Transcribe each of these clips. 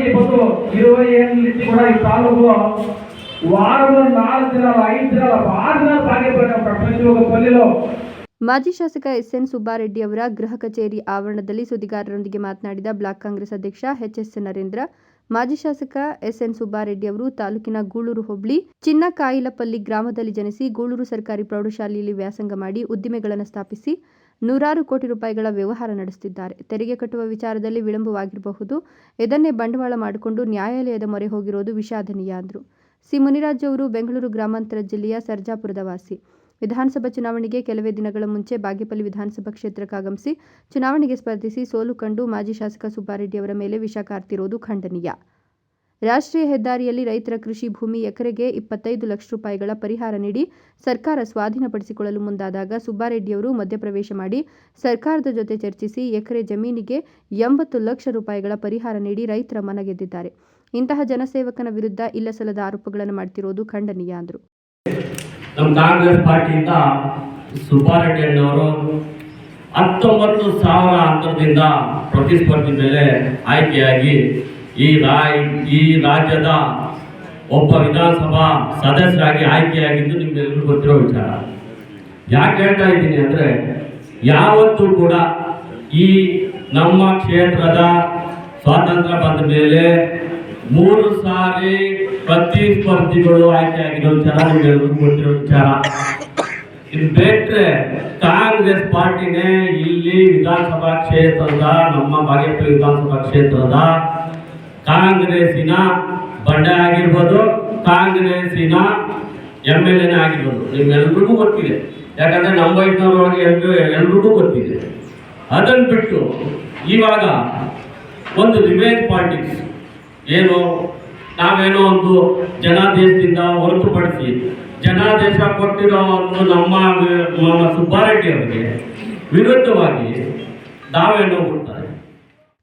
ಇವತ್ತು 27 ಕೂಡ ಈ ತಾಲೂಕು వారంలో 4 దినాలు 5 దినాలు 6 దినాలు సాగిపోయిన ప్రతి ఒక్క పల్లెలో. ಮಾಜಿ ಶಾಸಕ ಎಸ್ಎನ್ ಸುಬ್ಬಾರೆಡ್ಡಿ ಅವರ ಗೃಹ ಕಚೇರಿ ಆವರಣದಲ್ಲಿ ಸುದ್ದಿಗಾರರೊಂದಿಗೆ ಮಾತನಾಡಿದ ಬ್ಲಾಕ್ ಕಾಂಗ್ರೆಸ್ ಅಧ್ಯಕ್ಷ ಎಚ್ಎಸ್ ನರೇಂದ್ರ, ಮಾಜಿ ಶಾಸಕ ಎಸ್ಎನ್ ಸುಬ್ಬಾರೆಡ್ಡಿ ಅವರು ತಾಲೂಕಿನ ಗೂಳೂರು ಹೋಬಳಿ ಚಿನ್ನಕಾಯಿಲಪಲ್ಲಿ ಗ್ರಾಮದಲ್ಲಿ ಜನಿಸಿ ಗೂಳೂರು ಸರ್ಕಾರಿ ಪ್ರೌಢಶಾಲೆಯಲ್ಲಿ ವ್ಯಾಸಂಗ ಮಾಡಿ ಉದ್ದಿಮೆಗಳನ್ನು ಸ್ಥಾಪಿಸಿ ನೂರಾರು ಕೋಟಿ ರೂಪಾಯಿಗಳ ವ್ಯವಹಾರ ನಡೆಸುತ್ತಿದ್ದಾರೆ. ತೆರಿಗೆ ಕಟ್ಟುವ ವಿಚಾರದಲ್ಲಿ ವಿಳಂಬವಾಗಿರಬಹುದು, ಇದನ್ನೇ ಬಂಡವಾಳ ಮಾಡಿಕೊಂಡು ನ್ಯಾಯಾಲಯದ ಮೊರೆ ಹೋಗಿರೋದು ವಿಷಾದನೀಯ ಅಂದರು. ಸಿ ಮುನಿರಾಜು ಅವರು ಬೆಂಗಳೂರು ಗ್ರಾಮಾಂತರ ಜಿಲ್ಲೆಯ ಸರ್ಜಾಪುರದ ವಾಸಿ. ವಿಧಾನಸಭಾ ಚುನಾವಣೆಗೆ ಕೆಲವೇ ದಿನಗಳ ಮುಂಚೆ ಬಾಗೇಪಲ್ಲಿ ವಿಧಾನಸಭಾ ಕ್ಷೇತ್ರಕ್ಕಾಗಮಿಸಿ ಚುನಾವಣೆಗೆ ಸ್ಪರ್ಧಿಸಿ ಸೋಲು ಕಂಡು ಮಾಜಿ ಶಾಸಕ ಸುಬ್ಬಾರೆಡ್ಡಿ ಅವರ ಮೇಲೆ ವಿಷ ಕಾರ್ತಿರುವುದು ಖಂಡನೀಯ. ರಾಷ್ಟ್ರೀಯ ಹೆದ್ದಾರಿಯಲ್ಲಿ ರೈತರ ಕೃಷಿ ಭೂಮಿ ಎಕರೆಗೆ 25 ಲಕ್ಷ ರೂಪಾಯಿಗಳ ಪರಿಹಾರ ನೀಡಿ ಸರ್ಕಾರ ಸ್ವಾಧೀನಪಡಿಸಿಕೊಳ್ಳಲು ಮುಂದಾದಾಗ ಸುಬ್ಬಾರೆಡ್ಡಿಯವರು ಮಧ್ಯಪ್ರವೇಶ ಮಾಡಿ ಸರ್ಕಾರದ ಜೊತೆ ಚರ್ಚಿಸಿ ಎಕರೆ ಜಮೀನಿಗೆ 80 ಲಕ್ಷ ರೂಪಾಯಿಗಳ ಪರಿಹಾರ ನೀಡಿ ರೈತರ ಮನಗೆದ್ದಿದ್ದಾರೆ. ಇಂತಹ ಜನಸೇವಕನ ವಿರುದ್ಧ ಇಲ್ಲಸಲ್ಲದ ಆರೋಪಗಳನ್ನು ಮಾಡ್ತಿರೋದು ಖಂಡನೀಯ ಅಂದರು. ನಮ್ಮ ಕಾಂಗ್ರೆಸ್ ಪಾರ್ಟಿಯಿಂದ ಸುಬ್ಬಾರೆಡ್ಡಿ ಅವರು 19,000 ಅಂತರದಿಂದ ಪ್ರತಿಸ್ಪರ್ಧಿ ಮೇಲೆ ಆಯ್ಕೆಯಾಗಿ ಈ ರಾಜ್ಯದ ಒಬ್ಬ ವಿಧಾನಸಭಾ ಸದಸ್ಯರಾಗಿ ಆಯ್ಕೆಯಾಗಿದ್ದು ನಿಮ್ಗೆಲ್ಲರಿಗೂ ಗೊತ್ತಿರೋ ವಿಚಾರ. ಯಾಕೆ ಹೇಳ್ತಾ ಇದ್ದೀನಿ ಅಂದರೆ, ಯಾವತ್ತೂ ಕೂಡ ಈ ನಮ್ಮ ಕ್ಷೇತ್ರದ ಸ್ವಾತಂತ್ರ್ಯ ಬಂದ ಮೇಲೆ 3 ಸಾರಿ ಪ್ರತಿಸ್ಪರ್ಧಿಗಳು ಆಯ್ಕೆಯಾಗಿರೋ ವಿಚಾರ ನಿಮ್ಗೆಲ್ಲರಿಗೂ ಗೊತ್ತಿರೋ ವಿಚಾರ. ಇದು ಬಿಟ್ಟರೆ ಕಾಂಗ್ರೆಸ್ ಪಾರ್ಟಿನೇ ಇಲ್ಲಿ ವಿಧಾನಸಭಾ ಕ್ಷೇತ್ರದ ನಮ್ಮ ಬಾಗೇಪಲ್ಲಿ ವಿಧಾನಸಭಾ ಕ್ಷೇತ್ರದ ಕಾಂಗ್ರೆಸ್ಸಿನ ಬಂಡೆ ಆಗಿರ್ಬೋದು, ಕಾಂಗ್ರೆಸ್ಸಿನ MLA ಆಗಿರ್ಬೋದು, ನಿಮ್ಮೆಲ್ರಿಗೂ ಗೊತ್ತಿದೆ. ಯಾಕಂದರೆ ನಮ್ಮ ವಯಸ್ಸಿನವರೊಳಗೆ ಎಲ್ರಿಗೂ ಗೊತ್ತಿದೆ. ಅದನ್ನು ಬಿಟ್ಟು ಇವಾಗ ಒಂದು ರಿವೇಂಜ್ ಪಾಲಿಟಿಕ್ಸ್, ಏನು ನಾವೇನೋ ಒಂದು ಜನಾದೇಶದಿಂದ ಹೊರತುಪಡಿಸಿ ಜನಾದೇಶ ಕೊಟ್ಟಿರೋ ಒಂದು ನಮ್ಮ ಸುಬ್ಬಾರೆಡ್ಡಿ ಅವರಿಗೆ ವಿರುದ್ಧವಾಗಿ ನಾವೇನೋ ಕೊಡ್ತಾರೆ.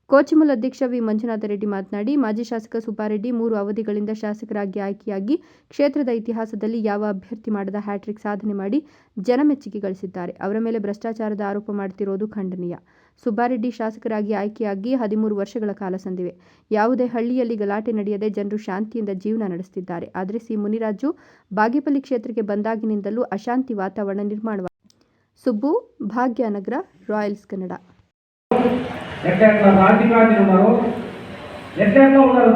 ಕೋಚಿಮುಲ್ ಅಧ್ಯಕ್ಷ ವಿ ಮಂಜುನಾಥ ರೆಡ್ಡಿ ಮಾತನಾಡಿ, ಮಾಜಿ ಶಾಸಕ ಸುಬ್ಬಾರೆಡ್ಡಿ 3 ಅವಧಿಗಳಿಂದ ಶಾಸಕರಾಗಿ ಆಯ್ಕೆಯಾಗಿ ಕ್ಷೇತ್ರದ ಇತಿಹಾಸದಲ್ಲಿ ಯಾವ ಅಭ್ಯರ್ಥಿ ಮಾಡದ ಹ್ಯಾಟ್ರಿಕ್ ಸಾಧನೆ ಮಾಡಿ ಜನಮೆಚ್ಚುಗೆ ಗಳಿಸಿದ್ದಾರೆ. ಅವರ ಮೇಲೆ ಭ್ರಷ್ಟಾಚಾರದ ಆರೋಪ ಮಾಡುತ್ತಿರುವುದು ಖಂಡನೀಯ. ಸುಬ್ಬಾರೆಡ್ಡಿ ಶಾಸಕರಾಗಿ ಆಯ್ಕೆಯಾಗಿ 13 ವರ್ಷಗಳ ಕಾಲ ಸಂದಿವೆ. ಯಾವುದೇ ಹಳ್ಳಿಯಲ್ಲಿ ಗಲಾಟೆ ನಡೆಯದೆ ಜನರು ಶಾಂತಿಯಿಂದ ಜೀವನ ನಡೆಸುತ್ತಿದ್ದಾರೆ. ಆದರೆ ಸಿ ಮುನಿರಾಜು ಬಾಗೇಪಲ್ಲಿ ಕ್ಷೇತ್ರಕ್ಕೆ ಬಂದಾಗಿನಿಂದಲೂ ಅಶಾಂತಿ ವಾತಾವರಣ ನಿರ್ಮಾಣವಾಗಿದೆ. ಸುಬ್ಬು, ಭಾಗ್ಯನಗರ, ರಾಯಲ್ಸ್ ಕನ್ನಡ. ఎట్లా రాజకీయాలు ఉన్నారు, ఎట్లా ఉన్నారు